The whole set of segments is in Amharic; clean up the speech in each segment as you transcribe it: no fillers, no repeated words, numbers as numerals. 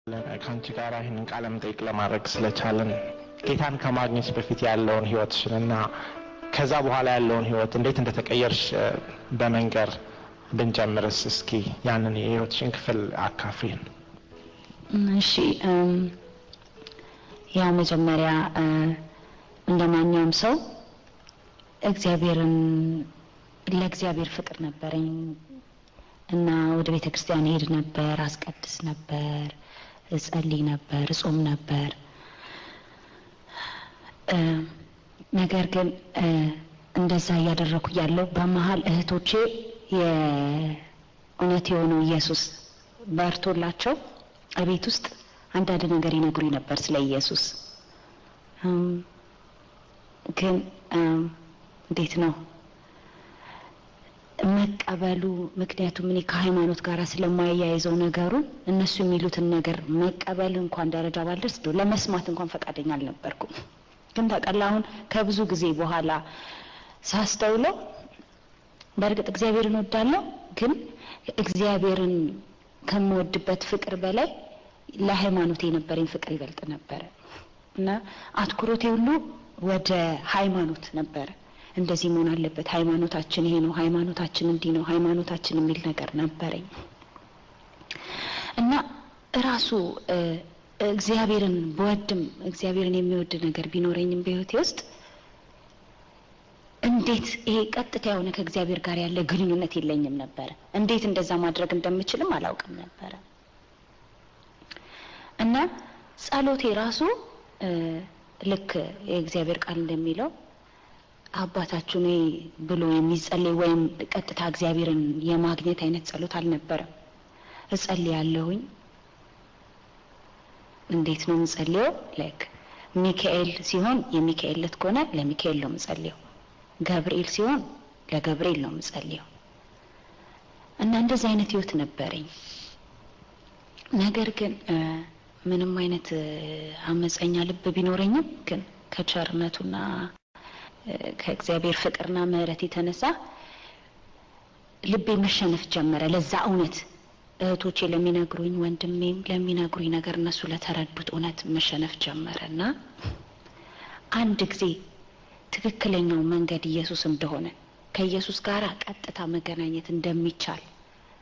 ካንቺ ጋር ይሄንን ቃለ መጠይቅ ለማድረግ ስለቻለን ጌታን ከማግኘት በፊት ያለውን ህይወትሽንና ከዛ በኋላ ያለውን ህይወት እንዴት እንደተቀየርሽ በመንገር ብንጀምርስ እስኪ ያንን የህይወትሽን ክፍል አካፍሪን። እሺ ያው መጀመሪያ እንደማንኛውም ሰው ለእግዚአብሔር ፍቅር ነበረኝ እና ወደ ቤተክርስቲያን ሄድ ነበር፣ አስቀድስ ነበር፣ እጸልይ ነበር፣ ጾም ነበር። ነገር ግን እንደዛ ያደረኩ ያለው በመሃል እህቶቼ የእውነት የሆነው ኢየሱስ በርቶላቸው አቤት ውስጥ አንዳንድ ነገር ይነግሩኝ ነበር ስለ ኢየሱስ። ግን እንዴት ነው መቀበሉ? ምክንያቱም እኔ ከሃይማኖት ጋር ስለማያይዘው ነገሩን እነሱ የሚሉትን ነገር መቀበል እንኳን ደረጃ ባልደርስ ለመስማት እንኳን ፈቃደኛ አልነበርኩም። ግን ተቀላውን ከብዙ ጊዜ በኋላ ሳስተውለው በእርግጥ እግዚአብሔርን ወዳለሁ፣ ግን እግዚአብሔርን ከመወድበት ፍቅር በላይ ለሃይማኖት የነበረኝ ፍቅር ይበልጥ ነበር እና አትኩሮቴ ሁሉ ወደ ሃይማኖት ነበር። እንደዚህ መሆን አለበት፣ ሃይማኖታችን ይሄ ነው፣ ሃይማኖታችን እንዲህ ነው፣ ሃይማኖታችን የሚል ነገር ነበረኝ እና ራሱ እግዚአብሔርን በወድም እግዚአብሔርን የሚወድ ነገር ቢኖረኝም በህይወቴ ውስጥ እንዴት ይሄ ቀጥታ የሆነ ከእግዚአብሔር ጋር ያለ ግንኙነት የለኝም ነበር። እንዴት እንደዛ ማድረግ እንደምችልም አላውቅም ነበር እና ጸሎቴ ራሱ ልክ የእግዚአብሔር ቃል እንደሚለው አባታችሁ ነኝ ብሎ የሚጸልይ ወይም ቀጥታ እግዚአብሔርን የማግኘት አይነት ጸሎት አልነበረም። እጸልያለሁኝ። እንዴት ነው የምጸልየው? ላይክ ሚካኤል ሲሆን የሚካኤል ዕለት ከሆነ ለሚካኤል ነው የምጸልየው፣ ገብርኤል ሲሆን ለገብርኤል ነው የምጸልየው እና እንደዚህ አይነት ህይወት ነበረኝ። ነገር ግን ምንም አይነት አመፀኛ ልብ ቢኖረኝም ግን ከቸርነቱና ከእግዚአብሔር ፍቅርና ምህረት የተነሳ ልቤ መሸነፍ ጀመረ። ለዛ እውነት እህቶቼ ለሚነግሩኝ ወንድሜም ለሚነግሩኝ ነገር እነሱ ለተረዱት እውነት መሸነፍ ጀመረና አንድ ጊዜ ትክክለኛው መንገድ ኢየሱስ እንደሆነ ከኢየሱስ ጋር ቀጥታ መገናኘት እንደሚቻል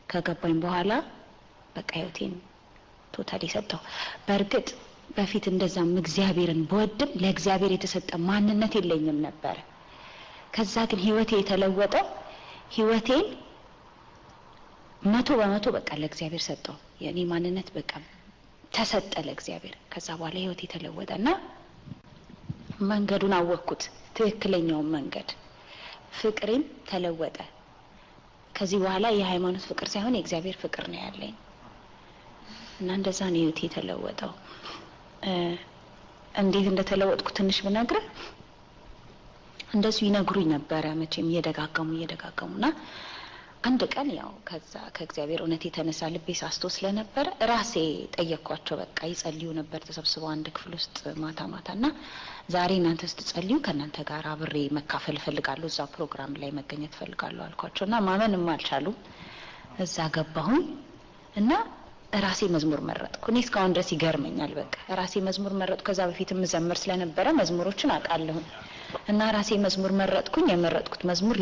ከገባኝ በኋላ በቃ ህይወቴን ቶታሊ ሰጠው። በእርግጥ በፊት እንደዛም እግዚአብሔርን በወድም ለእግዚአብሔር የተሰጠ ማንነት የለኝም ነበር። ከዛ ግን ህይወቴ የተለወጠው ህይወቴን 100% በቃ ለእግዚአብሔር ሰጠው። የኔ ማንነት በቃ ተሰጠ ለእግዚአብሔር። ከዛ በኋላ ህይወቴ ተለወጠና መንገዱን አወቅኩት፣ ትክክለኛው መንገድ። ፍቅሬን ተለወጠ። ከዚህ በኋላ የሃይማኖት ፍቅር ሳይሆን የእግዚአብሔር ፍቅር ነው ያለኝ እና እንደዛ ነው ህይወቴ የተለወጠው። እንዴት እንደተለወጥኩ ትንሽ ብነግርህ እንደሱ ይነግሩኝ ነበር መቼም እየደጋገሙና አንድ ቀን ያው ከዛ ከእግዚአብሔር እውነት የተነሳ ልቤ ሳስቶ ስለነበረ ራሴ ጠየቅኳቸው። በቃ ይጸልዩ ነበር ተሰብስበው አንድ ክፍል ውስጥ ማታና ዛሬ እናንተ ስትጸልዩ ከእናንተ ጋር አብሬ መካፈል ፈልጋለሁ፣ እዛ ፕሮግራም ላይ መገኘት ፈልጋለሁ አልኳቸውና ማመንም አልቻሉም። እዛ ገባሁኝ እና ራሴ መዝሙር መረጥኩ። እኔ እስካሁን ድረስ ይገርመኛል። በቃ ራሴ መዝሙር መረጥኩ። ከዛ በፊትም መዘመር ስለነበረ መዝሙሮችን አውቃለሁ እና ራሴ መዝሙር መረጥኩኝ። የመረጥኩት መዝሙር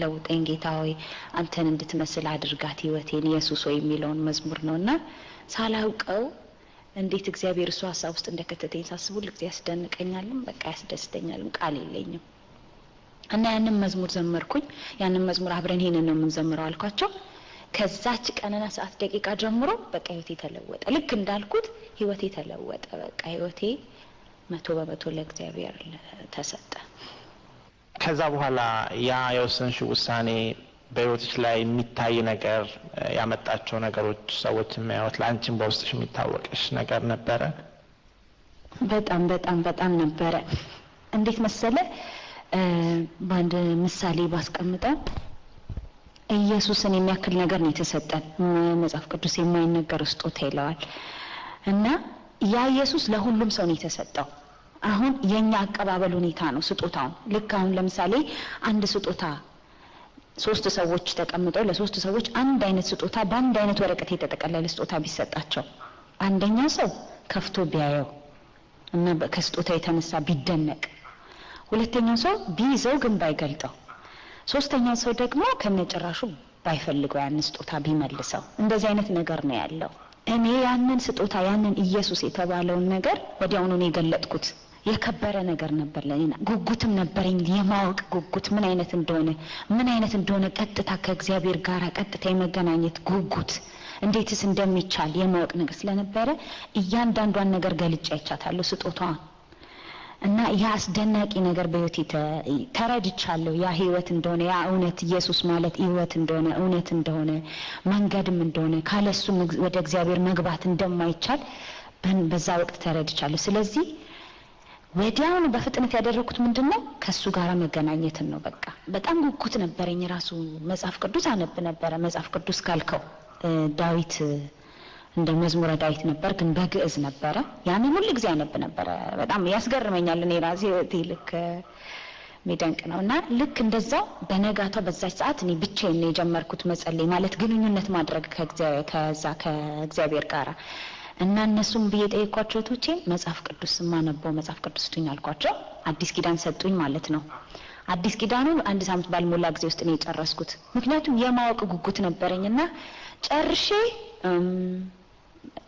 ለውጠኝ ጌታ ሆይ አንተን እንድትመስል አድርጋት ህይወቴን ኢየሱስ ሆይ የሚለውን መዝሙር ነውና ሳላውቀው እንዴት እግዚአብሔር እሱ ሐሳብ ውስጥ እንደከተተኝ ሳስቡል ጊዜ ያስደንቀኛልም በቃ ያስደስተኛልም፣ ቃል የለኝም እና ያንን መዝሙር ዘመርኩኝ። ያንን መዝሙር አብረን ሄነን ነው የምንዘምረው አልኳቸው። ከዛች ቀንና ሰዓት ደቂቃ ጀምሮ በቃ ህይወቴ ተለወጠ። ልክ እንዳልኩት ህይወቴ ተለወጠ። በቃ ህይወቴ 100% ለእግዚአብሔር ተሰጠ። ከዛ በኋላ ያ የወሰንሽው ውሳኔ በህይወትሽ ላይ የሚታይ ነገር ያመጣቸው ነገሮች ሰዎች የሚያዩት ለአንቺም በውስጥሽ የሚታወቅሽ ነገር ነበረ? በጣም ነበረ። እንዴት መሰለ? በአንድ ምሳሌ ባስቀምጠው ኢየሱስን የሚያክል ነገር ነው የተሰጠን። መጽሐፍ ቅዱስ የማይነገር ስጦታ ይለዋል እና ያ ኢየሱስ ለሁሉም ሰው ነው የተሰጠው። አሁን የኛ አቀባበል ሁኔታ ነው ስጦታው። ልክ አሁን ለምሳሌ አንድ ስጦታ 3 ሰዎች ተቀምጠው ለሶስት ሰዎች አንድ አይነት ስጦታ በአንድ አይነት ወረቀት የተጠቀለለ ስጦታ ቢሰጣቸው አንደኛው ሰው ከፍቶ ቢያየው እና ከስጦታ የተነሳ ቢደነቅ፣ ሁለተኛው ሰው ቢይዘው ግን ባይገልጠው፣ ሶስተኛው ሰው ደግሞ ከነጭራሹ ባይፈልገው ያን ስጦታ ቢመልሰው፣ እንደዚህ አይነት ነገር ነው ያለው። እኔ ያንን ስጦታ ያንን ኢየሱስ የተባለውን ነገር ወዲያውኑ ነው የገለጥኩት። የከበረ ነገር ነበር ለኔና ጉጉትም ነበረኝ የማወቅ ጉጉት ምን አይነት እንደሆነ ቀጥታ ከእግዚአብሔር ጋር ቀጥታ የመገናኘት ጉጉት እንዴትስ እንደሚቻል የማወቅ ነገር ስለነበረ እያንዳንዷን ነገር ገልጬ አይቻታለሁ ስጦታዋን። እና ያ አስደናቂ ነገር በህይወቴ ተረድቻለሁ። ያ ህይወት እንደሆነ ያ እውነት ኢየሱስ ማለት ህይወት እንደሆነ እውነት እንደሆነ መንገድም እንደሆነ ካለሱ ወደ እግዚአብሔር መግባት እንደማይቻል በዛ ወቅት ተረድቻለሁ። ስለዚህ ወዲያውኑ በፍጥነት ያደረኩት ምንድነው ከሱ ጋር መገናኘትን ነው። በቃ በጣም ጉጉት ነበረኝ። ራሱ መጽሐፍ ቅዱስ አነብ ነበር። መጽሐፍ ቅዱስ ካልከው ዳዊት እንደ መዝሙረ ዳዊት ነበር ግን በግዕዝ ነበር። ያንን ሁሉ ጊዜ አነብ ነበር። በጣም ያስገርመኛል። እኔ ራሴ ትልቅ ሚደንቅ ነውና ልክ እንደዛው በነጋታው በዛች ሰዓት እኔ ብቻዬን ነው የጀመርኩት መጸለይ ማለት ግንኙነት ማድረግ ከእግዚአብሔር ጋር እና እነሱም በየጠየኳቸው ቶቼ መጽሐፍ ቅዱስ ማነበው መጽሐፍ ቅዱስ ትኝ አልኳቸው። አዲስ ኪዳን ሰጡኝ ማለት ነው። አዲስ ኪዳኑን አንድ ሳምንት ባልሞላ ጊዜ ውስጥ ነው የጨረስኩት። ምክንያቱም የማወቅ ጉጉት ነበረኝና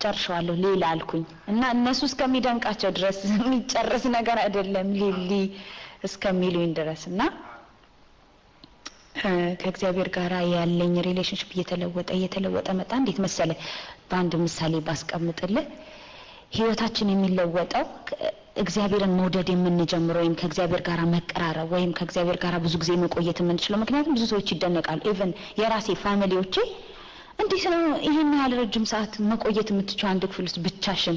ጨርሻለሁ ሌላ አልኩኝ እና እነሱ እስከሚደንቃቸው ድረስ የሚጨርስ ነገር አይደለም ሊሊ እስከሚሉኝ ድረስና ከእግዚአብሔር ጋር ያለኝ ሪሌሽንሺፕ እየተለወጠ መጣ። እንዴት መሰለ በአንድ ምሳሌ ባስቀምጥልህ ህይወታችን የሚለወጠው እግዚአብሔርን መውደድ የምንጀምረው ወይም ከእግዚአብሔር ጋር መቀራረብ ወይም ከእግዚአብሔር ጋር ብዙ ጊዜ መቆየት የምንችለው ምክንያቱም ብዙ ሰዎች ይደነቃሉ። ኢቭን የራሴ ፋሚሊዎቼ እንዴት ነው ይሄን ያህል ረጅም ሰዓት መቆየት የምትችው አንድ ክፍል ውስጥ ብቻሽን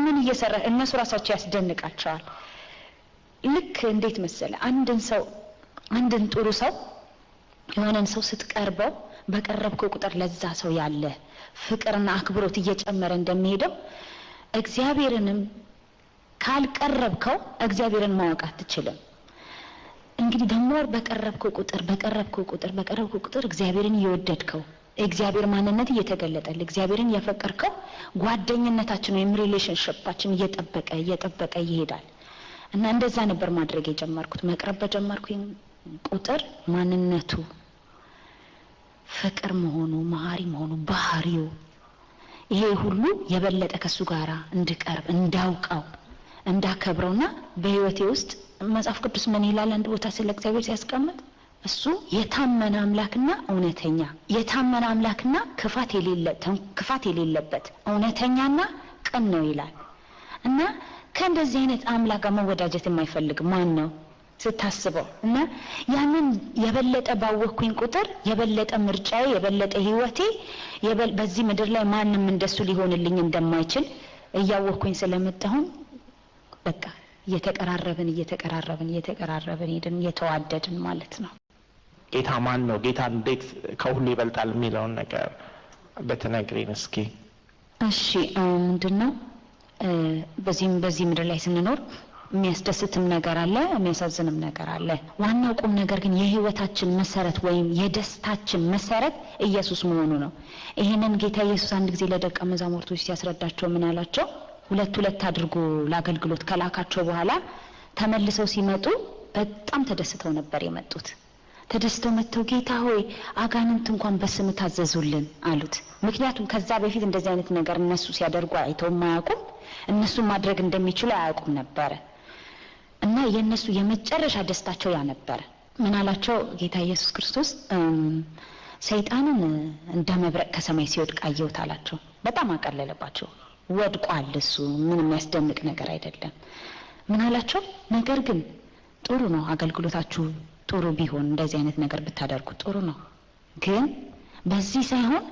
ምን እየሰራ እነሱ ራሳቸው ያስደንቃቸዋል። ልክ እንዴት መሰለ አንድን ጥሩ ሰው የሆነን ሰው ስትቀርበው በቀረብከው ቁጥር ለዛ ሰው ያለ ፍቅርና አክብሮት እየጨመረ እንደሚሄደው እግዚአብሔርንም ካልቀረብከው እግዚአብሔርን ማወቅ አትችልም። እንግዲህ ደግሞ በቀረብከው ቁጥር እግዚአብሔርን እየወደድከው እግዚአብሔር ማንነት እየተገለጠል እግዚአብሔርን ያፈቀርከው ጓደኝነታችን ወይም ሪሌሽንሺፓችን እየጠበቀ ይሄዳል። እና እንደዛ ነበር ማድረግ የጀመርኩት። መቅረብ በጀመርኩኝ ቁጥር ማንነቱ ፍቅር መሆኑ መሐሪ መሆኑ ባህሪው ይሄ ሁሉ የበለጠ ከሱ ጋራ እንድቀርብ እንዳውቀው እንዳከብረውና በህይወቴ ውስጥ መጽሐፍ ቅዱስ ምን ይላል አንድ ቦታ ስለ እግዚአብሔር ሲያስቀምጥ እሱ የታመነ አምላክና እውነተኛ የታመነ አምላክና ክፋት የሌለበት እውነተኛና ቅን ነው ይላል። እና ከእንደዚህ አይነት አምላክ ጋር መወዳጀት የማይፈልግ ማን ነው ስታስበው? እና ያንን የበለጠ ባወቅኩኝ ቁጥር የበለጠ ምርጫዬ የበለጠ ህይወቴ በዚህ ምድር ላይ ማንንም እንደሱ ሊሆንልኝ እንደማይችል እያወቅኩኝ ስለመጣሁኝ በቃ እየተቀራረብን ሄድን እየተዋደድን ማለት ነው። ጌታ ማን ነው? ጌታ እንዴት ከሁሉ ይበልጣል የሚለውን ነገር በተነግረን እስኪ። እሺ ምንድነው በዚህ ምድር ላይ ስንኖር የሚያስደስትም ነገር አለ የሚያሳዝንም ነገር አለ። ዋናው ቁም ነገር ግን የህይወታችን መሰረት ወይም የደስታችን መሰረት ኢየሱስ መሆኑ ነው። ይሄንን ጌታ ኢየሱስ አንድ ጊዜ ለደቀ መዛሙርቶች ሲያስረዳቸው ምን አላቸው? ሁለት አድርጎ ለአገልግሎት ከላካቸው በኋላ ተመልሰው ሲመጡ በጣም ተደስተው ነበር የመጡት። ተደስተው መጥተው ጌታ ሆይ አጋንንት እንኳን በስም ታዘዙልን አሉት። ምክንያቱም ከዛ በፊት እንደዚህ አይነት ነገር እነሱ ሲያደርጉ አይተው ማያውቁም፣ እነሱ ማድረግ እንደሚችሉ አያውቁም ነበር። እና የነሱ የመጨረሻ ደስታቸው ያ ነበር። ምን አላቸው ጌታ ኢየሱስ ክርስቶስ? ሰይጣንን እንደ መብረቅ ከሰማይ ሲወድቅ አየሁት አላቸው። በጣም አቀለለባቸው። ወድቋል፣ እሱ ምንም የሚያስደንቅ ነገር አይደለም። ምን አላቸው? ነገር ግን ጥሩ ነው አገልግሎታችሁ ጥሩ ቢሆን እንደዚህ አይነት ነገር ብታደርጉ ጥሩ ነው፣ ግን በዚህ ሳይሆን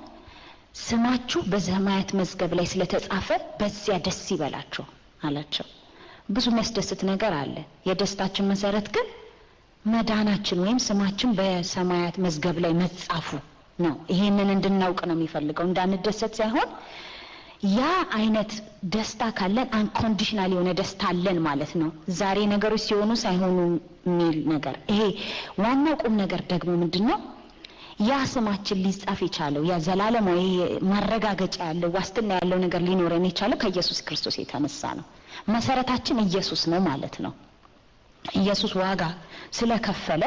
ስማችሁ በሰማያት መዝገብ ላይ ስለተጻፈ በዚያ ደስ ይበላችሁ አላቸው። ብዙ የሚያስደስት ነገር አለ። የደስታችን መሰረት ግን መዳናችን ወይም ስማችን በሰማያት መዝገብ ላይ መጻፉ ነው። ይሄንን እንድናውቅ ነው የሚፈልገው፣ እንዳንደሰት ሳይሆን ያ አይነት ደስታ ካለን አንኮንዲሽናል የሆነ ደስታ አለን ማለት ነው። ዛሬ ነገሮች ሲሆኑ ሳይሆኑ የሚል ነገር። ይሄ ዋናው ቁም ነገር ደግሞ ምንድነው? ያ ስማችን ሊጻፍ የቻለው ያ ዘላለማዊ ማረጋገጫ ያለው ዋስትና ያለው ነገር ሊኖረን የቻለው ከኢየሱስ ክርስቶስ የተነሳ ነው። መሰረታችን ኢየሱስ ነው ማለት ነው። ኢየሱስ ዋጋ ስለከፈለ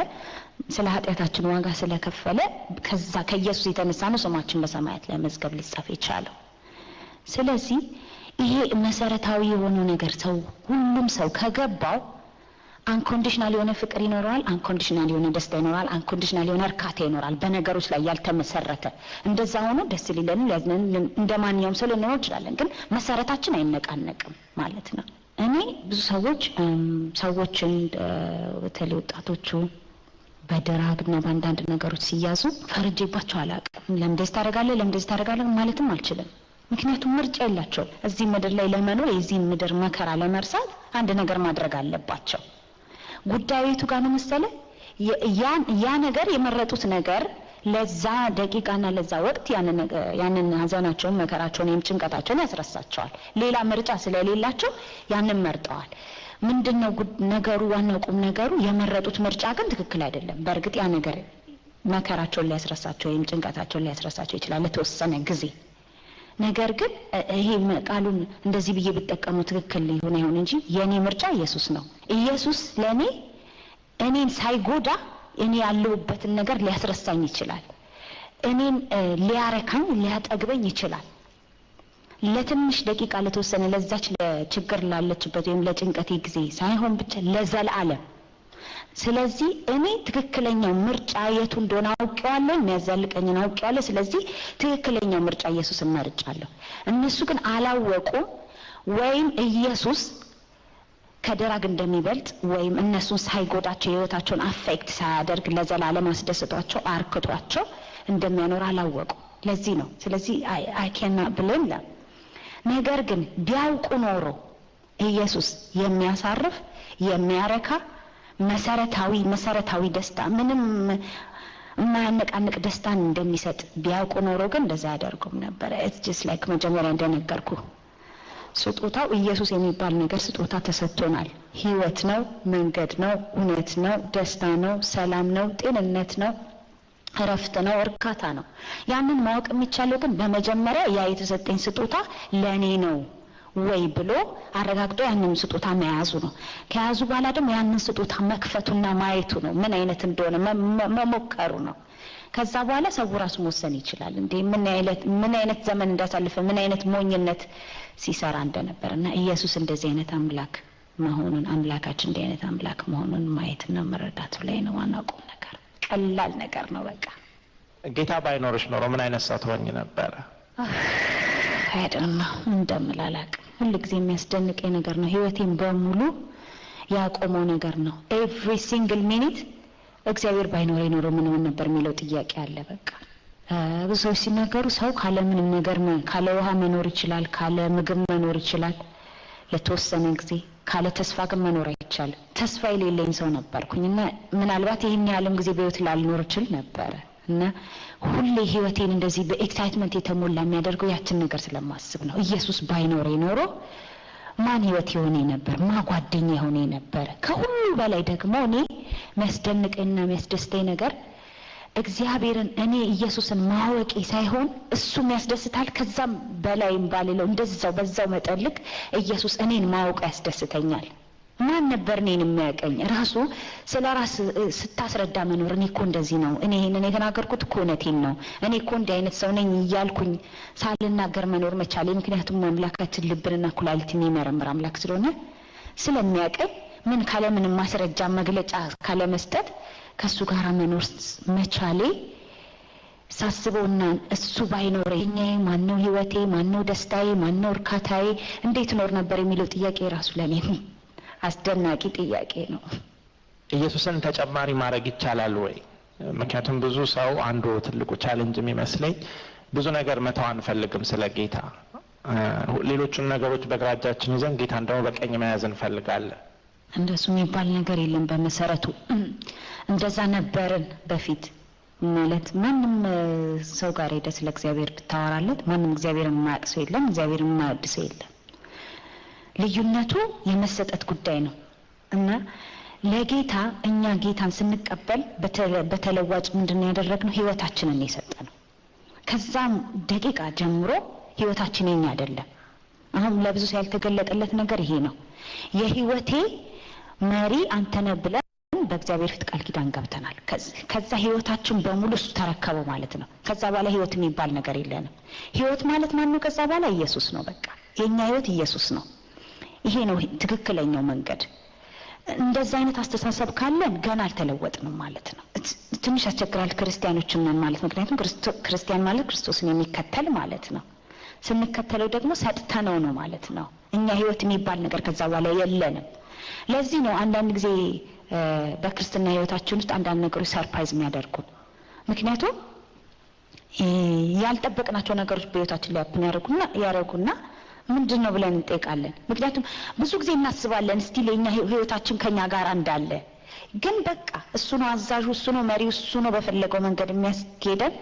ስለ ኃጢአታችን ዋጋ ስለከፈለ ከዛ ከኢየሱስ የተነሳ ነው ስማችን በሰማያት ላይ መዝገብ ሊጻፍ የቻለው። ስለዚህ ይሄ መሰረታዊ የሆነው ነገር ሰው ሁሉም ሰው ከገባው አንኮንዲሽናል የሆነ ፍቅር ይኖራል፣ አንኮንዲሽናል የሆነ ደስታ ይኖራል፣ አንኮንዲሽናል የሆነ እርካታ ይኖራል በነገሮች ላይ ያልተመሰረተ። እንደዛ ሆኖ ደስ ሊለን ሊያዝነን እንደማንኛውም ሰው ልንኖር እንችላለን፣ ግን መሰረታችን አይነቃነቅም ማለት ነው። እኔ ብዙ ሰዎችን በተለይ ወጣቶቹ በድራግና በአንዳንድ ነገሮች ሲያዙ ፈርጄባቸው አላውቅም። ለምንድነው ታደርጋለህ ማለትም አልችልም። ምክንያቱም ምርጫ የላቸውም። እዚህ ምድር ላይ ለመኖር የዚህ ምድር መከራ ለመርሳት አንድ ነገር ማድረግ አለባቸው። ጉዳዩቱ ጋር ነው መሰለህ ያ ነገር የመረጡት ነገር ለዛ ደቂቃና ለዛ ወቅት ያንን ሀዘናቸውን መከራቸውን ጭንቀታቸውን ያስረሳቸዋል። ሌላ ምርጫ ስለሌላቸው ያንን መርጠዋል። ምንድነው ነገሩ? ዋናው ቁም ነገሩ የመረጡት ምርጫ ግን ትክክል አይደለም። በእርግጥ ያ ነገር መከራቸውን ሊያስረሳቸው ወይም ጭንቀታቸውን ሊያስረሳቸው ይችላል ለተወሰነ ጊዜ። ነገር ግን ይሄ ቃሉን እንደዚህ ብዬ ብጠቀመው ትክክል ይሆን እንጂ የኔ ምርጫ ኢየሱስ ነው። ኢየሱስ ለኔ እኔን ሳይጎዳ እኔ ያለሁበትን ነገር ሊያስረሳኝ ይችላል። እኔን ሊያረካኝ ሊያጠግበኝ ይችላል። ለትንሽ ደቂቃ ለተወሰነ ለዛች ለችግር ላለችበት ወይም ለጭንቀቴ ጊዜ ሳይሆን ብቻ ለዘላለም። ስለዚህ እኔ ትክክለኛው ምርጫ የቱ እንደሆነ አውቄዋለሁ፣ የሚያዛልቀኝን አውቄዋለሁ። ስለዚህ ትክክለኛው ምርጫ ኢየሱስን መርጫለሁ። እነሱ ግን አላወቁም። ወይም ኢየሱስ ከድራግ እንደሚበልጥ ወይም እነሱን ሳይጎዳቸው ህይወታቸውን አፌክት ሳያደርግ ለዘላለም አስደስቷቸው አርክቷቸው እንደሚያኖር አላወቁም። ለዚህ ነው ስለዚህ አይ ካን ብሌም them። ነገር ግን ቢያውቁ ኖሮ ኢየሱስ የሚያሳርፍ የሚያረካ መሰረታዊ ደስታ ምንም የማያነቃንቅ ደስታን እንደሚሰጥ ቢያውቁ ኖሮ ግን እንደዛ ያደርጉም ነበር። it's just like መጀመሪያ እንደነገርኩ ስጦታው ኢየሱስ የሚባል ነገር ስጦታ ተሰጥቶናል። ህይወት ነው፣ መንገድ ነው፣ እውነት ነው፣ ደስታ ነው፣ ሰላም ነው፣ ጤንነት ነው፣ እረፍት ነው፣ እርካታ ነው። ያንን ማወቅ የሚቻለው ግን በመጀመሪያ ያ የተሰጠኝ ስጦታ ለኔ ነው ወይ ብሎ አረጋግጦ ያንን ስጦታ መያዙ ነው። ከያዙ በኋላ ደግሞ ያንን ስጦታ መክፈቱና ማየቱ ነው፣ ምን አይነት እንደሆነ መሞከሩ ነው። ከዛ በኋላ ሰው ራሱ መወሰን ይችላል እንዴ ምን አይነት ዘመን እንዳሳለፈ ምን አይነት ሞኝነት ሲሰራ እንደነበርና ኢየሱስ እንደዚህ አይነት አምላክ መሆኑን አምላካችን እንደዚህ አይነት አምላክ መሆኑን ማየትና መረዳቱ ላይ ነው ዋናው ቁም ነገር። ቀላል ነገር ነው በቃ። ጌታ ባይኖርሽ ኖሮ ምን አይነት ሰው ትሆኚ ነበር? አይደለም እንደምላላቅ ሁሉ ጊዜ የሚያስደንቀኝ ነገር ነው። ህይወቴን በሙሉ ያቆመው ነገር ነው። ኤቭሪ ሲንግል ሚኒት እግዚአብሔር ባይኖር ኖሮ ምን ሆነ ነበር የሚለው ጥያቄ አለ በቃ። ብዙ ሰዎች ሲናገሩ ሰው ካለ ምንም ነገር ካለ ውሃ መኖር ይችላል፣ ካለ ምግብ መኖር ይችላል ለተወሰነ ጊዜ፣ ካለ ተስፋ ግን መኖር አይቻልም። ተስፋ የሌለኝ ሰው ነበርኩኝና ምናልባት ይሄን ያለም ጊዜ በህይወት ላልኖር ይችል ነበር እና ሁሌ ህይወቴን እንደዚህ በኤክሳይትመንት የተሞላ የሚያደርገው ያችን ነገር ስለማስብ ነው። ኢየሱስ ባይኖር ኖሮ ማን ህይወት ይሆን ነበር? ማን ጓደኛ ይሆን ነበር? ከሁሉ በላይ ደግሞ እኔ የሚያስደንቀኝና የሚያስደስተኝ ነገር እግዚአብሔርን እኔ ኢየሱስን ማወቄ ሳይሆን እሱም ያስደስታል። ከዛም በላይም ባልለው እንደዛው በዛው መጠልቅ ኢየሱስ እኔን ማወቅ ያስደስተኛል። ማን ነበር እኔን የሚያቀኝ? ራሱ ስለራስ ስታስረዳ መኖር እኔ እኮ እንደዚህ ነው፣ እኔ ይሄንን የተናገርኩት እኮ እውነቴን ነው፣ እኔ እኮ እንዲህ አይነት ሰው ነኝ እያልኩኝ ሳልናገር መኖር መቻሌ ምክንያቱም አምላካችን ልብንና ኩላሊትን የሚመረምር አምላክ ስለሚያቀኝ ምን ካለ ምንም ማስረጃ መግለጫ ካለ መስጠት ከሱ ጋር መኖር መቻሌ ሳስበውና እሱ ባይኖረኝ ማነው ህይወቴ፣ ማነው ደስታዬ፣ ማነው እርካታዬ፣ እንዴት ኖር ነበር የሚለው ጥያቄ ራሱ ለኔ አስደናቂ ጥያቄ ነው። ኢየሱስን ተጨማሪ ማድረግ ይቻላል ወይ? ምክንያቱም ብዙ ሰው አንዱ ትልቁ ቻሌንጅ የሚመስለኝ ብዙ ነገር መተው አንፈልግም ስለ ጌታ። ሌሎቹን ነገሮች በግራጃችን ይዘን ጌታን ደግሞ በቀኝ መያዝ እንፈልጋለን። እንደሱ የሚባል ነገር የለም በመሰረቱ። እንደዛ ነበርን በፊት ማለት ማንም ሰው ጋር ሄደ ስለ እግዚአብሔር ብታወራለት ማንም እግዚአብሔርን የማያውቅ ሰው የለም፣ እግዚአብሔርን የማይወድ ሰው የለም። ልዩነቱ የመሰጠት ጉዳይ ነው እና ለጌታ እኛ ጌታን ስንቀበል በተለዋጭ ምንድነው ያደረግነው? ህይወታችንን የሰጠነው። ከዛም ደቂቃ ጀምሮ ህይወታችን የኛ አይደለም። አሁን ለብዙ ሰው ያልተገለጠለት ነገር ይሄ ነው። የህይወቴ መሪ አንተ ነህ ብለን በእግዚአብሔር ፊት ቃል ኪዳን ገብተናል። ከዛ ህይወታችን በሙሉ እሱ ተረከበው ማለት ነው። ከዛ በኋላ ህይወት የሚባል ነገር የለንም። ህይወት ማለት ማን ነው? ከዛ በኋላ ኢየሱስ ነው። በቃ የኛ ህይወት ኢየሱስ ነው። ይሄ ነው ትክክለኛው መንገድ። እንደዛ አይነት አስተሳሰብ ካለን ገና አልተለወጥንም ማለት ነው። ትንሽ ያስቸግራል ክርስቲያኖችን ነን ማለት፣ ምክንያቱም ክርስቲያን ማለት ክርስቶስን የሚከተል ማለት ነው። ስንከተለው ደግሞ ሰጥተነው ነው ማለት ነው። እኛ ህይወት የሚባል ነገር ከዛ በኋላ የለንም። ለዚህ ነው አንዳንድ ጊዜ በክርስትና ህይወታችን ውስጥ አንዳንድ ነገሮች ሰርፕራይዝ የሚያደርጉን። ምክንያቱም ያልጠበቅናቸው ነገሮች በህይወታችን ላይ ያረጉና ምንድነው ብለን እንጠይቃለን። ምክንያቱም ብዙ ጊዜ እናስባለን እስቲ ለኛ ህይወታችን ከኛ ጋር እንዳለ፣ ግን በቃ እሱ ነው አዛዡ፣ እሱ ነው መሪው፣ እሱ ነው በፈለገው መንገድ የሚያስኬደን።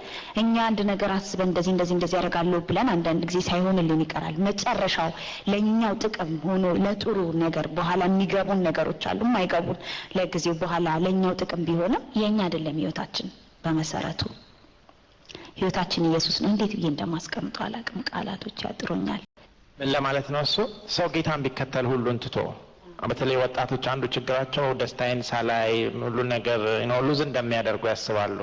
እኛ አንድ ነገር አስበን እንደዚህ ያደርጋለሁ ብለን አንዳንድ ጊዜ ሳይሆንልን ይቀራል። መጨረሻው ለኛው ጥቅም ሆኖ ለጥሩ ነገር በኋላ የሚገቡን ነገሮች አሉ፣ የማይገቡን ለጊዜው በኋላ ለኛው ጥቅም ቢሆንም የኛ አይደለም ህይወታችን። በመሰረቱ ህይወታችን ኢየሱስ ነው። እንዴት ብዬ እንደማስቀምጠው አላውቅም፣ ቃላቶች ያጥሩኛል። ምን ለማለት ነው? እሱ ሰው ጌታን ቢከተል ሁሉን ትቶ፣ በተለይ ወጣቶች አንዱ ችግራቸው ደስታዬን ሳላይ ሁሉ ነገር ሉዝ እንደሚያደርጉ ያስባሉ።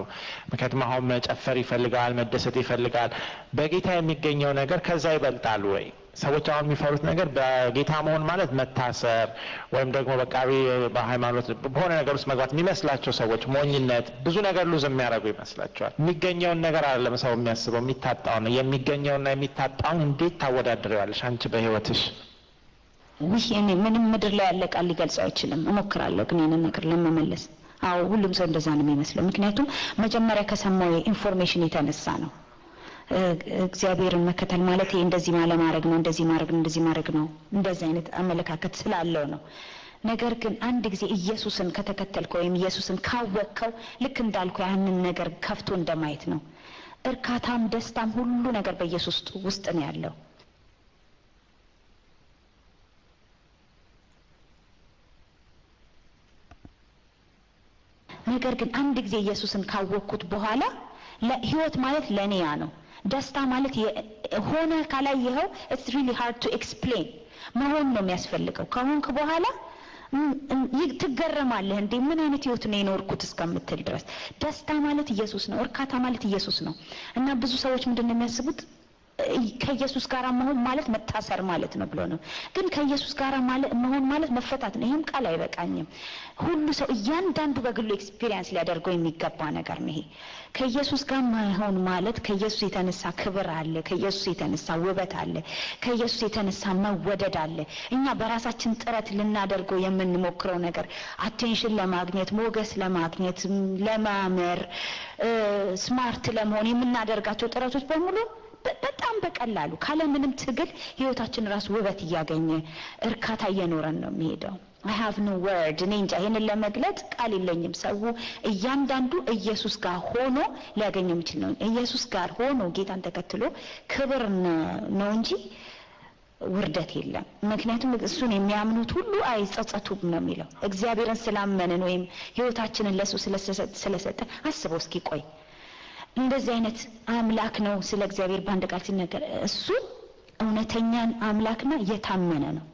ምክንያቱም አሁን መጨፈር ይፈልጋል፣ መደሰት ይፈልጋል። በጌታ የሚገኘው ነገር ከዛ ይበልጣል ወይ? ሰዎች አሁን የሚፈሩት ነገር በጌታ መሆን ማለት መታሰር ወይም ደግሞ በቃ በሃይማኖት በሆነ ነገር ውስጥ መግባት የሚመስላቸው ሰዎች ሞኝነት፣ ብዙ ነገር ሉዝ የሚያደርጉ ይመስላቸዋል። የሚገኘውን ነገር አይደለም ሰው የሚያስበው፣ የሚታጣውን ነው። የሚገኘውና የሚታጣውን እንዴት ታወዳድሪዋለሽ አንቺ በህይወትሽ? እኔ ምንም ምድር ላይ ያለ ቃል ሊገልጸው አይችልም። እሞክራለሁ ግን ይሄንን ነገር ለመመለስ። አዎ ሁሉም ሰው እንደዛ ነው የሚመስለው። ምክንያቱም መጀመሪያ ከሰማው ኢንፎርሜሽን የተነሳ ነው። እግዚአብሔርን መከተል ማለት ይሄ እንደዚህ ማለማድረግ ነው፣ እንደዚህ ማድረግ ነው፣ እንደዚህ አይነት አመለካከት ስላለው ነው። ነገር ግን አንድ ጊዜ ኢየሱስን ከተከተልከው ወይም ኢየሱስን ካወቅከው ልክ እንዳልኩ ያንን ነገር ከፍቶ እንደማየት ነው። እርካታም ደስታም ሁሉ ነገር በኢየሱስ ውስጥ ነው ያለው። ነገር ግን አንድ ጊዜ ኢየሱስን ካወቅኩት በኋላ ህይወት ማለት ለኔ ያ ነው። ደስታ ማለት ሆነ ካላየኸው it's really hard to explain መሆን ነው የሚያስፈልገው። ከሆንክ በኋላ ትገረማለህ፣ እንዴ ምን አይነት ህይወት ነው የኖርኩት እስከምትል ድረስ። ደስታ ማለት ኢየሱስ ነው፣ እርካታ ማለት ኢየሱስ ነው። እና ብዙ ሰዎች ምንድነው የሚያስቡት? ከኢየሱስ ጋር መሆን ማለት መታሰር ማለት ነው ብሎ ነው። ግን ከኢየሱስ ጋር መሆን ማለት መፈታት ነው። ይሄም ቃል አይበቃኝም። ሁሉ ሰው እያንዳንዱ በግሉ ኤክስፒሪየንስ ሊያደርገው የሚገባ ነገር ነው ይሄ። ከኢየሱስ ጋር መሆን ማለት ከኢየሱስ የተነሳ ክብር አለ፣ ከኢየሱስ የተነሳ ውበት አለ፣ ከኢየሱስ የተነሳ መወደድ አለ። እኛ በራሳችን ጥረት ልናደርገው የምንሞክረው ነገር አቴንሽን ለማግኘት፣ ሞገስ ለማግኘት፣ ለማመር፣ ስማርት ለመሆን የምናደርጋቸው ጥረቶች በሙሉ በጣም በቀላሉ ካለ ምንም ትግል ህይወታችን ራስ ውበት እያገኘ እርካታ እየኖረን ነው የሚሄደው። I have no word። እኔ እንጃ ይሄንን ለመግለጽ ቃል የለኝም። ሰው እያንዳንዱ ኢየሱስ ጋር ሆኖ ሊያገኘው የሚችል ነው። ኢየሱስ ጋር ሆኖ ጌታን ተከትሎ ክብር ነው እንጂ ውርደት የለም። ምክንያቱም እሱን የሚያምኑት ሁሉ አይጸጸቱም ነው የሚለው። እግዚአብሔርን ስላመንን ወይም ህይወታችንን ለሱ ስለሰጠን አስበው እስኪ ቆይ እንደዚህ አይነት አምላክ ነው ስለ እግዚአብሔር በአንድ ቃል ሲነገር እሱ እውነተኛን አምላክና የታመነ ነው።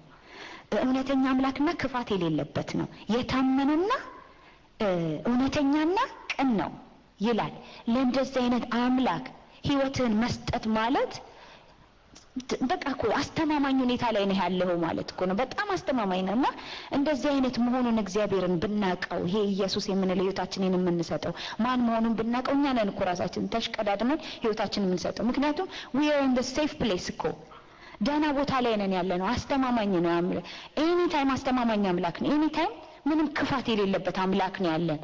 እውነተኛ አምላክና ክፋት የሌለበት ነው። የታመነና እውነተኛና ቅን ነው ይላል። ለእንደዚህ አይነት አምላክ ህይወትን መስጠት ማለት በቃ እኮ አስተማማኝ ሁኔታ ላይ ነው ያለው ማለት እኮ ነው። በጣም አስተማማኝ ነውና እንደዚህ አይነት መሆኑን እግዚአብሔርን ብናቀው፣ ይሄ ኢየሱስ የምንለው ህይወታችንን የምንሰጠው ማን መሆኑን ብናቀው፣ እኛ ነን እኮ ራሳችንን ተሽቀዳድመን ህይወታችንን የምንሰጠው። ምክንያቱም we are in the safe place እኮ ደህና ቦታ ላይ ነን ያለነው። አስተማማኝ ነው አምላክ። ኤኒ ታይም አስተማማኝ አምላክ ነው። ኤኒ ታይም ምንም ክፋት የሌለበት አምላክ ነው ያለን።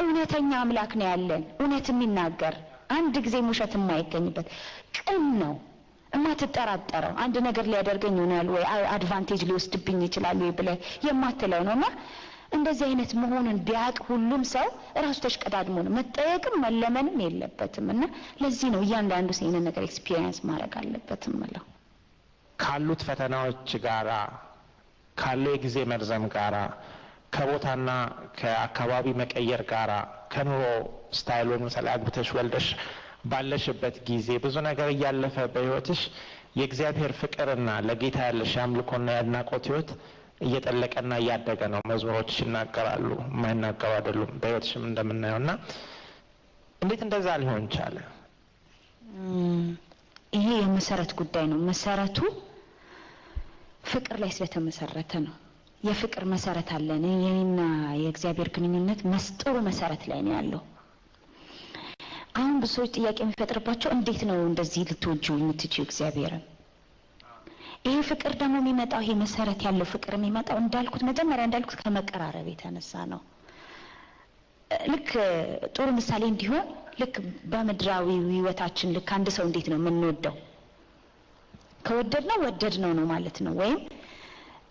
እውነተኛ አምላክ ነው ያለን። እውነት የሚናገር አንድ ጊዜ ውሸት የማይገኝበት ቅን ነው። እማትጠራጠረው አንድ ነገር ሊያደርገኝ ይሆናል ወይ አድቫንቴጅ ሊወስድብኝ ይችላል ወይ ብለህ የማትለው ነውና እንደዚህ አይነት መሆኑን ቢያቅ ሁሉም ሰው ራሱ ተሽቀዳድሞ ነው መጠየቅም መለመንም የለበትም። እና ለዚህ ነው እያንዳንዱ ሰው ነገር ኤክስፒሪየንስ ማድረግ አለበት ማለት ካሉት ፈተናዎች ጋራ ካለው የጊዜ መርዘም ጋራ ከቦታና ከአካባቢ መቀየር ጋራ ከኑሮ ስታይል ወይም ለምሳሌ አግብተሽ ወልደሽ ባለሽበት ጊዜ ብዙ ነገር እያለፈ በህይወትሽ የእግዚአብሔር ፍቅርና ለጌታ ያለሽ አምልኮና ያድናቆት ህይወት እየጠለቀና እያደገ ነው። መዝሙሮች ይናገራሉ፣ የማይናገሩ አይደሉም። በህይወትሽም እንደምናየውና እንዴት እንደዛ ሊሆን ቻለ? ይሄ የመሰረት ጉዳይ ነው። መሰረቱ ፍቅር ላይ ስለተመሰረተ ነው። የፍቅር መሰረት አለን። የኔና የእግዚአብሔር ግንኙነት መስጥሩ መሰረት ላይ ነው ያለው። አሁን ብዙ ሰዎች ጥያቄ የሚፈጥርባቸው እንዴት ነው እንደዚህ ልትወጂው የምትችይው እግዚአብሔርን? ይሄ ፍቅር ደግሞ የሚመጣው ይሄ መሰረት ያለው ፍቅር የሚመጣው መጀመሪያ እንዳልኩት ከመቀራረብ የተነሳ ነው። ልክ ጥሩ ምሳሌ እንዲሆን ልክ በምድራዊ ህይወታችን ልክ አንድ ሰው እንዴት ነው የምንወደው? ከወደድነው ወደድነው ነው ማለት ነው። ወይም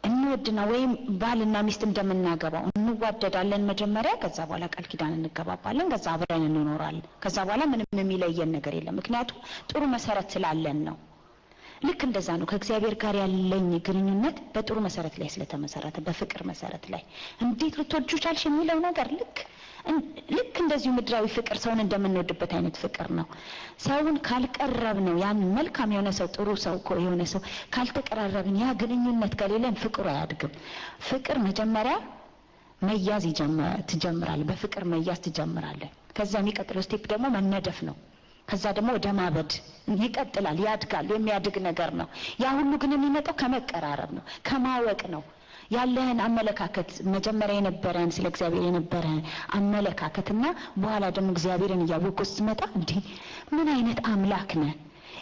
እንወድና ወይም ባልና ሚስት እንደምናገባው እንዋደዳለን መጀመሪያ፣ ከዛ በኋላ ቃል ኪዳን እንገባባለን፣ ከዛ አብረን እንኖራለን። ከዛ በኋላ ምንም የሚለየን ነገር የለም፣ ምክንያቱም ጥሩ መሰረት ስላለን ነው። ልክ እንደዛ ነው ከእግዚአብሔር ጋር ያለኝ ግንኙነት በጥሩ መሰረት ላይ ስለተመሰረተ በፍቅር መሰረት ላይ እንዴት ልትወጁ ቻልሽ የሚለው ነገር ልክ እንደዚሁ ምድራዊ ፍቅር ሰውን እንደምንወድበት አይነት ፍቅር ነው። ሰውን ካልቀረብነው ያን መልካም የሆነ ሰው ጥሩ ሰው የሆነ ሰው ካልተቀራረብን ያ ግንኙነት ከሌለን ፍቅሩ አያድግም። ፍቅር መጀመሪያ መያዝ ትጀምራለህ። በፍቅር መያዝ ትጀምራለህ። ከዛ የሚቀጥለው ስቴፕ ደግሞ መነደፍ ነው። ከዛ ደግሞ ወደ ማበድ ይቀጥላል፣ ያድጋል። የሚያድግ ነገር ነው። ያ ሁሉ ግን የሚመጣው ከመቀራረብ ነው፣ ከማወቅ ነው። ያለህን አመለካከት መጀመሪያ የነበረን ስለ እግዚአብሔር የነበረን አመለካከትና በኋላ ደግሞ እግዚአብሔርን እያወቅህ ስትመጣ እንዴ ምን አይነት አምላክ ነህ፣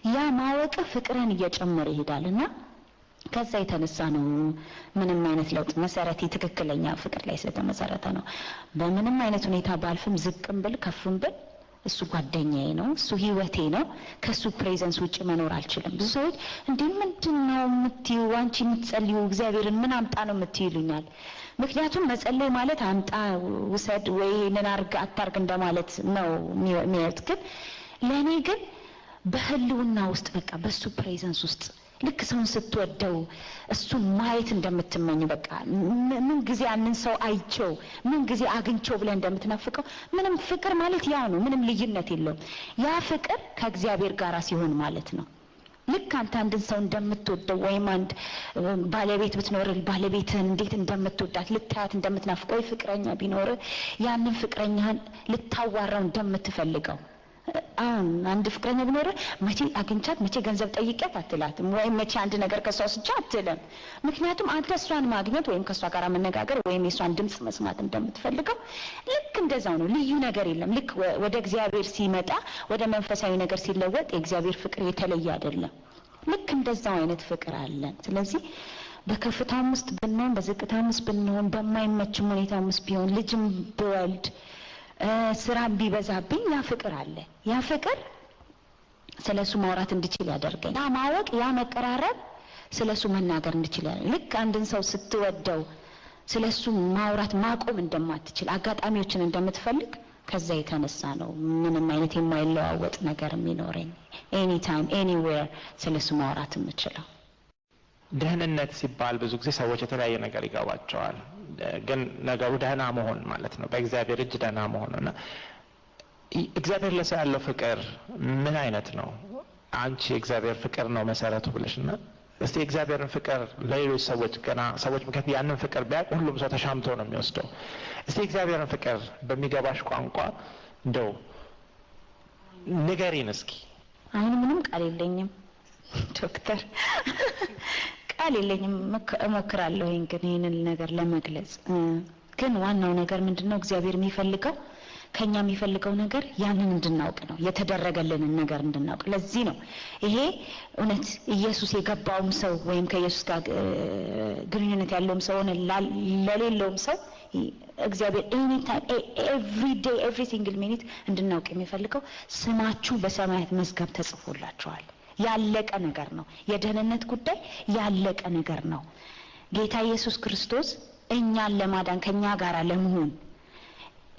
ያ ማወቅ ፍቅርን እየጨመረ ይሄዳልና ከዛ የተነሳ ነው ምንም አይነት ለውጥ መሰረቴ ትክክለኛ ፍቅር ላይ ስለተመሰረተ ነው። በምንም አይነት ሁኔታ ባልፍም ዝቅም ብል ከፍም ብል እሱ ጓደኛዬ ነው፣ እሱ ህይወቴ ነው። ከሱ ፕሬዘንስ ውጪ መኖር አልችልም። ብዙ ሰዎች እንዴ ምንድነው የምትይው አንቺ የምትጸልዩ እግዚአብሔርን ምን አምጣ ነው የምትይሉኛል። ምክንያቱም መጸለይ ማለት አምጣ ውሰድ ወይ ነን አርግ አታርግ እንደማለት ነው የሚያዩት። ግን ለኔ ግን በህልውና ውስጥ በቃ በሱ ፕሬዘንስ ውስጥ ልክ ሰውን ስትወደው እሱን ማየት እንደምትመኝ በቃ ምን ጊዜ አንን ሰው አይቼው ምን ጊዜ አግኝቼው ብለህ እንደምትናፍቀው ምንም ፍቅር ማለት ያው ነው። ምንም ልዩነት የለውም። ያ ፍቅር ከእግዚአብሔር ጋር ሲሆን ማለት ነው። ልክ አንተ አንድን ሰው እንደምትወደው ወይም አንድ ባለቤት ብትኖር ባለቤትህን እንዴት እንደምትወዳት ልታያት እንደምትናፍቀው ወይ ፍቅረኛ ቢኖር ያንን ፍቅረኛህን ልታዋራው እንደምትፈልገው አንድ ፍቅረኛ ቢኖር መቼ አግኝቻት መቼ ገንዘብ ጠይቂያት አትላትም፣ ወይም መቼ አንድ ነገር ከሷ ስጫ አትልም። ምክንያቱም አንተ እሷን ማግኘት ወይም ከሷ ጋር መነጋገር ወይም የሷን ድምጽ መስማት እንደምትፈልገው ልክ እንደዛው ነው። ልዩ ነገር የለም። ልክ ወደ እግዚአብሔር ሲመጣ ወደ መንፈሳዊ ነገር ሲለወጥ የእግዚአብሔር ፍቅር የተለየ አይደለም። ልክ እንደዛው አይነት ፍቅር አለን። ስለዚህ በከፍታም ውስጥ ብንሆን በዝቅታም ውስጥ ብንሆን በማይመችም ሁኔታም ውስጥ ቢሆን ልጅም ብወልድ ስራም ቢበዛብኝ ያ ፍቅር አለ። ያ ፍቅር ስለሱ ማውራት እንድችል ያደርገኝ። ያ ማወቅ ያ መቀራረብ ስለሱ መናገር እንድችል ያደርገኝ። ልክ አንድን ሰው ስትወደው ስለሱ ማውራት ማቆም እንደማትችል አጋጣሚዎችን እንደምትፈልግ ከዛ የተነሳ ነው ምንም አይነት የማይለዋወጥ ነገር የሚኖረኝ ኤኒ ታይም ኤኒዌር ስለሱ ማውራት የምችለው። ደህንነት ሲባል ብዙ ጊዜ ሰዎች የተለያየ ነገር ይገባቸዋል። ግን ነገሩ ደህና መሆን ማለት ነው፣ በእግዚአብሔር እጅ ደህና መሆን እና እግዚአብሔር ለሰው ያለው ፍቅር ምን አይነት ነው? አንቺ እግዚአብሔር ፍቅር ነው መሰረቱ ብለሽና እስቲ እግዚአብሔርን ፍቅር ለሌሎች ሰዎች ገና ሰዎች ምክንያቱም ያንን ፍቅር ቢያውቅ ሁሉም ሰው ተሻምቶ ነው የሚወስደው። እስቲ እግዚአብሔርን ፍቅር በሚገባሽ ቋንቋ እንደው ንገሪን እስኪ። አሁን ምንም ቃል የለኝም ዶክተር፣ ቃል የለኝም። እሞክራለሁ ግን ይሄንን ነገር ለመግለጽ። ግን ዋናው ነገር ምንድነው? እግዚአብሔር የሚፈልገው ከኛ የሚፈልገው ነገር ያንን እንድናውቅ ነው፣ የተደረገልንን ነገር እንድናውቅ። ለዚህ ነው ይሄ እውነት ኢየሱስ የገባውም ሰው ወይም ከኢየሱስ ጋር ግንኙነት ያለውም ሰው ለሌለውም ሰው እግዚአብሔር ኤኒ ታይም ኤቭሪ ዴይ ኤቭሪ ሲንግል ሚኒት እንድናውቅ የሚፈልገው ስማችሁ በሰማያት መዝገብ ተጽፎላችኋል። ያለቀ ነገር ነው። የደህንነት ጉዳይ ያለቀ ነገር ነው። ጌታ ኢየሱስ ክርስቶስ እኛን ለማዳን ከኛ ጋር ለመሆን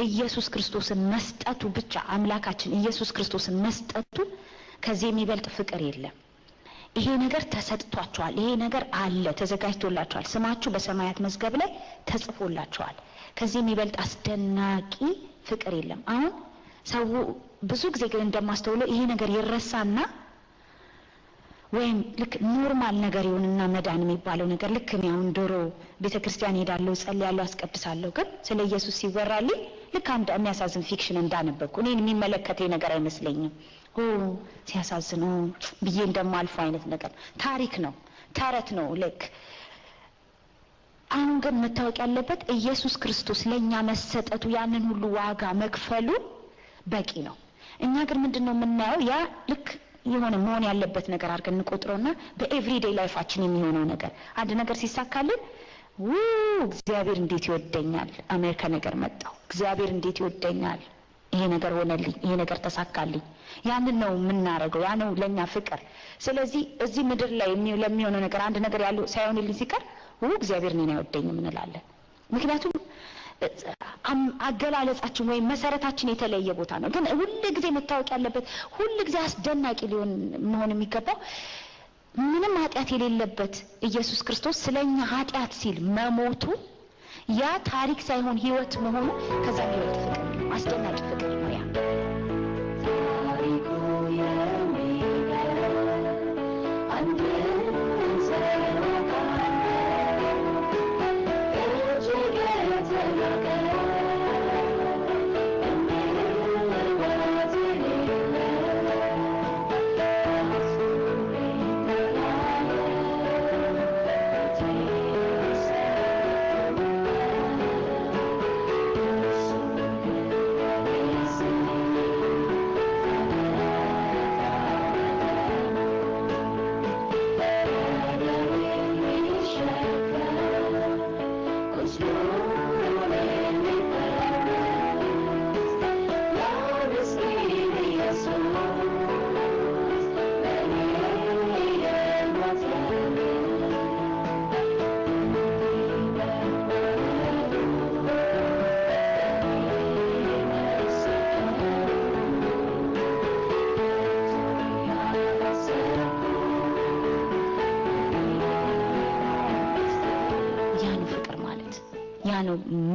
ኢየሱስ ክርስቶስን መስጠቱ ብቻ አምላካችን ኢየሱስ ክርስቶስን መስጠቱ ከዚህ የሚበልጥ ፍቅር የለም። ይሄ ነገር ተሰጥቷቸዋል፣ ይሄ ነገር አለ፣ ተዘጋጅቶላቸዋል፣ ስማችሁ በሰማያት መዝገብ ላይ ተጽፎላቸዋል። ከዚህ የሚበልጥ አስደናቂ ፍቅር የለም። አሁን ሰው ብዙ ጊዜ ግን እንደማስተውለው ይሄ ነገር ይረሳና ወይም ልክ ኖርማል ነገር ይሆንና መዳን የሚባለው ነገር ልክ ነው። አሁን ዶሮ ቤተክርስቲያን ሄዳለሁ፣ ጸልያለሁ፣ አስቀድሳለሁ፣ ግን ስለ ኢየሱስ ሲወራልኝ ልክ አንድ የሚያሳዝን ፊክሽን እንዳነበብኩ እኔን የሚመለከተኝ ነገር አይመስለኝም። ሲያሳዝኑ ብዬ እንደማልፈው አይነት ነገር ታሪክ ነው፣ ተረት ነው። ልክ አሁን ግን መታወቅ ያለበት ኢየሱስ ክርስቶስ ለኛ መሰጠቱ ያንን ሁሉ ዋጋ መክፈሉ በቂ ነው። እኛ ግን ምንድነው የምናየው? ያ ልክ የሆነ መሆን ያለበት ነገር አድርገን እንቆጥረውና በኤቭሪዴይ ላይፋችን የሚሆነው ነገር አንድ ነገር ሲሳካልን እግዚአብሔር እንዴት ይወደኛል፣ አሜሪካ ነገር መጣው፣ እግዚአብሔር እንዴት ይወደኛል፣ ይሄ ነገር ሆነልኝ፣ ይሄ ነገር ተሳካልኝ። ያንን ነው የምናረገው፣ ያ ነው ለኛ ፍቅር። ስለዚህ እዚህ ምድር ላይ ለሚሆነው ነገር አንድ ነገር ያለው ሳይሆንልኝ ሲቀር እግዚአብሔር እኔን አይወደኝም እንላለን። ምክንያቱም አገላለጻችን ወይም መሰረታችን የተለየ ቦታ ነው። ግን ሁሉ ጊዜ መታወቅ ያለበት ሁሉ ጊዜ አስደናቂ መሆን የሚገባው ምንም ኃጢአት የሌለበት ኢየሱስ ክርስቶስ ስለኛ ኃጢአት ሲል መሞቱ ያ ታሪክ ሳይሆን ህይወት መሆኑ ከዛ የሚወጥ ፍቅር ነው፣ አስደናቂ ፍቅር ነው። ያ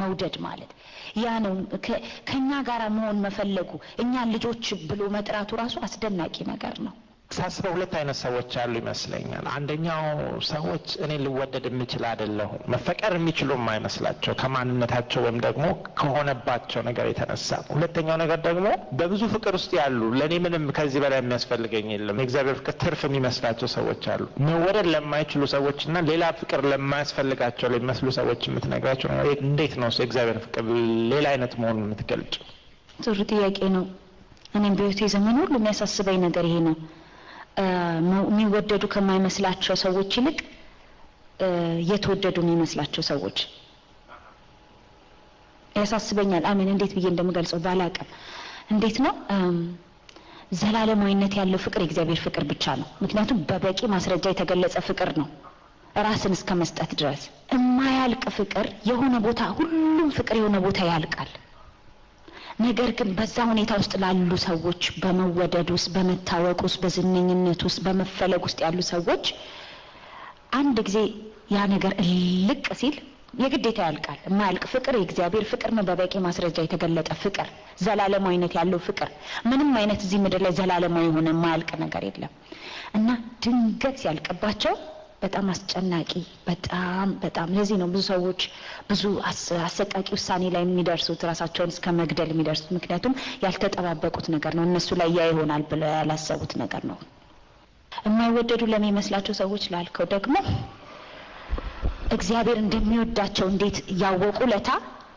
መውደድ ማለት ያ ነው። ከኛ ጋር መሆን መፈለጉ እኛን ልጆች ብሎ መጥራቱ ራሱ አስደናቂ ነገር ነው። ሳስበው ሁለት አይነት ሰዎች አሉ ይመስለኛል። አንደኛው ሰዎች እኔ ልወደድ የምችል አይደለሁም፣ መፈቀር የሚችሉ የማይመስላቸው ከማንነታቸው ወይም ደግሞ ከሆነባቸው ነገር የተነሳ። ሁለተኛው ነገር ደግሞ በብዙ ፍቅር ውስጥ ያሉ ለኔ ምንም ከዚህ በላይ የሚያስፈልገኝ የለም የእግዚአብሔር ፍቅር ትርፍ የሚመስላቸው ሰዎች አሉ። መወደድ ለማይችሉ ሰዎችና ሌላ ፍቅር ለማያስፈልጋቸው ለሚመስሉ ሰዎች የምትነግራቸው ነገር እንዴት ነው የእግዚአብሔር ፍቅር ሌላ አይነት መሆኑን የምትገልጭ? ጥሩ ጥያቄ ነው። እኔም በህይወቴ ዘመን ሁሉ የሚያሳስበኝ ነገር ይሄ ነው። የሚወደዱ ከማይመስላቸው ሰዎች ይልቅ የተወደዱ የሚመስላቸው ሰዎች ያሳስበኛል። አሜን። እንዴት ብዬ እንደምገልጸው ባላቀም እንዴት ነው ዘላለማዊነት ያለው ፍቅር የእግዚአብሔር ፍቅር ብቻ ነው። ምክንያቱም በበቂ ማስረጃ የተገለጸ ፍቅር ነው፣ ራስን እስከ መስጠት ድረስ የማያልቅ ፍቅር። የሆነ ቦታ ሁሉም ፍቅር የሆነ ቦታ ያልቃል። ነገር ግን በዛ ሁኔታ ውስጥ ላሉ ሰዎች በመወደድ ውስጥ በመታወቅ ውስጥ በዝነኝነት ውስጥ በመፈለግ ውስጥ ያሉ ሰዎች አንድ ጊዜ ያ ነገር ልቅ ሲል የግዴታ ያልቃል። የማያልቅ ፍቅር የእግዚአብሔር ፍቅር ነው፣ በበቂ ማስረጃ የተገለጠ ፍቅር፣ ዘላለማዊነት ያለው ፍቅር። ምንም አይነት እዚህ ምድር ላይ ዘላለማዊ የሆነ የማያልቅ ነገር የለም እና ድንገት ሲያልቅባቸው በጣም አስጨናቂ በጣም ለዚህ ነው ብዙ ሰዎች ብዙ አሰቃቂ ውሳኔ ላይ የሚደርሱት፣ ራሳቸውን እስከ መግደል የሚደርሱት። ምክንያቱም ያልተጠባበቁት ነገር ነው፣ እነሱ ላይ ያ ይሆናል ብለው ያላሰቡት ነገር ነው። የማይወደዱ ለሚመስላቸው ሰዎች ላልከው ደግሞ እግዚአብሔር እንደሚወዳቸው እንዴት ያወቁ ለታ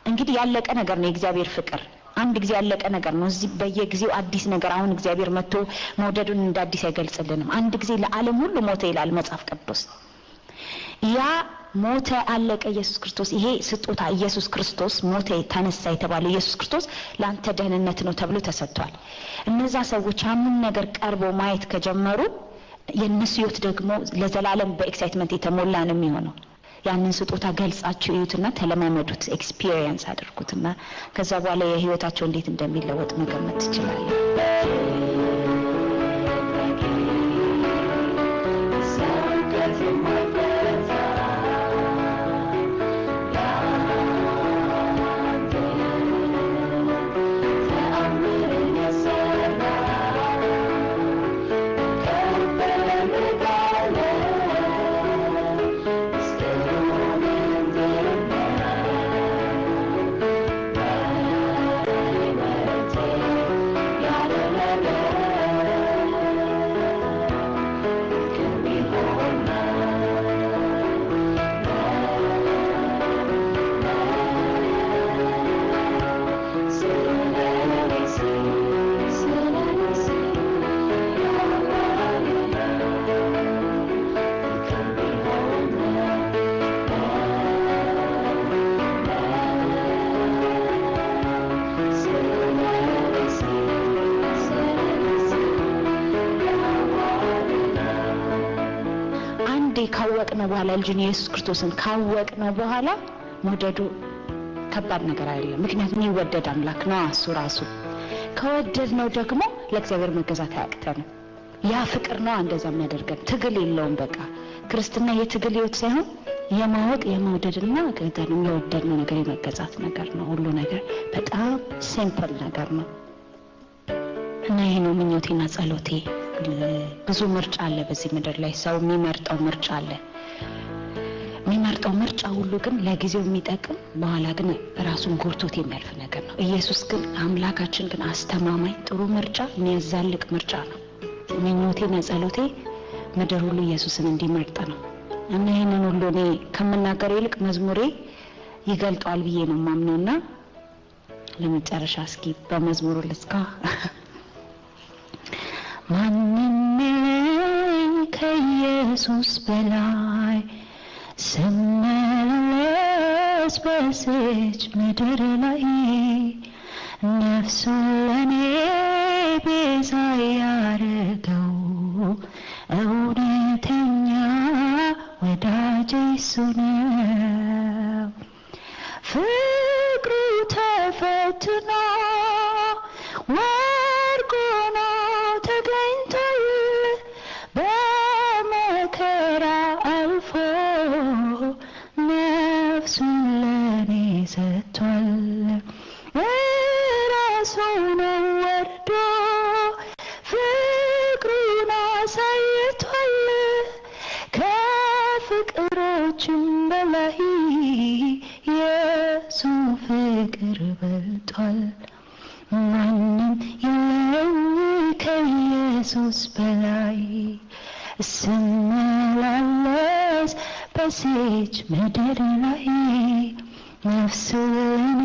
እንግዲህ ያለቀ ነገር ነው የእግዚአብሔር ፍቅር። አንድ ጊዜ ያለቀ ነገር ነው። እዚህ በየጊዜው አዲስ ነገር አሁን እግዚአብሔር መጥቶ መውደዱን እንደ አዲስ አይገልጽልንም። አንድ ጊዜ ለዓለም ሁሉ ሞተ ይላል መጽሐፍ ቅዱስ። ያ ሞተ አለቀ ኢየሱስ ክርስቶስ። ይሄ ስጦታ ኢየሱስ ክርስቶስ ሞተ ተነሳ የተባለው ኢየሱስ ክርስቶስ ለአንተ ደህንነት ነው ተብሎ ተሰጥቷል። እነዛ ሰዎች ያንን ነገር ቀርቦ ማየት ከጀመሩ የነሱ ህይወት ደግሞ ለዘላለም በኤክሳይትመንት የተሞላ ነው የሚሆነው። ያንን ስጦታ ገልጻችሁ እዩትና ተለማመዱት፣ ኤክስፒሪየንስ አድርጉትና ከዛ በኋላ የህይወታቸው እንዴት እንደሚለወጥ መገመት ትችላላችሁ። ካወቅነው በኋላ ልጁን ኢየሱስ ክርስቶስን ካወቅነው በኋላ መውደዱ ከባድ ነገር አይደለም። ምክንያቱም ይወደድ አምላክ ነው እሱ ራሱ። ከወደድነው ደግሞ ለእግዚአብሔር መገዛት አያቅተንም። ያ ፍቅር ነው እንደዛ የሚያደርገን። ትግል የለውም። በቃ ክርስትና የትግል ህይወት ሳይሆን የማወቅ የመውደድና ከዛንም ለወደድነው ነገር የመገዛት ነገር ነው። ሁሉ ነገር በጣም ሲምፕል ነገር ነው እና ይሄ ነው ምኞቴና ጸሎቴ። ብዙ ምርጫ አለ በዚህ ምድር ላይ። ሰው የሚመርጠው ምርጫ አለ። የሚመርጠው ምርጫ ሁሉ ግን ለጊዜው የሚጠቅም በኋላ ግን ራሱን ጎርቶት የሚያልፍ ነገር ነው። ኢየሱስ ግን አምላካችን ግን አስተማማኝ ጥሩ ምርጫ የሚያዛልቅ ምርጫ ነው። ምኞቴና ጸሎቴ ምድር ሁሉ ኢየሱስን እንዲመርጥ ነው እና ይሄንን ሁሉ እኔ ከመናገር ይልቅ መዝሙሬ ይገልጣል ብዬ ነው ማምነውና ለመጨረሻ እስኪ በመዝሙሩ ልስካ። ማንም ከኢየሱስ በላይ ስመለስ በዚች ምድር ላይ ነፍሱን ለኔ ቤዛ ያረገው እውነተኛ ወዳጄ እሱ ነው። ፍቅሩ ተፈትኖ ወርቅ ሆኖ ተገኝቷል። በመከራ አልፎ ነፍሱን ለኔ ሰጥቷል። ራሱን ወርዶ ፍቅሩን አሳይቷል። ከፍቅሮችም በላይ የሱ ፍቅር በልጧል። ማንም የለም ከኢየሱስ በላይ ስመላለስ በዚች ምድር ላይ ነፍሱን ለኔ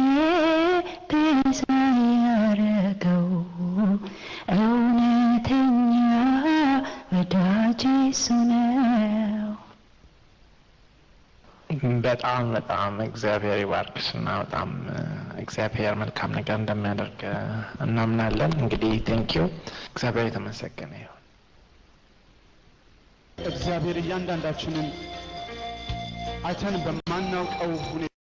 ቤዛ ያረገው እውነተኛ ወዳጄ እሱ ነው። በጣም እግዚአብሔር ይባርክሽና በጣም እግዚአብሔር መልካም ነገር እንደሚያደርግ እናምናለን። እንግዲህ ቴንኪው። እግዚአብሔር የተመሰገነ ይሁን። እግዚአብሔር እያንዳንዳችንን አይተን በማናውቀው ሁኔታ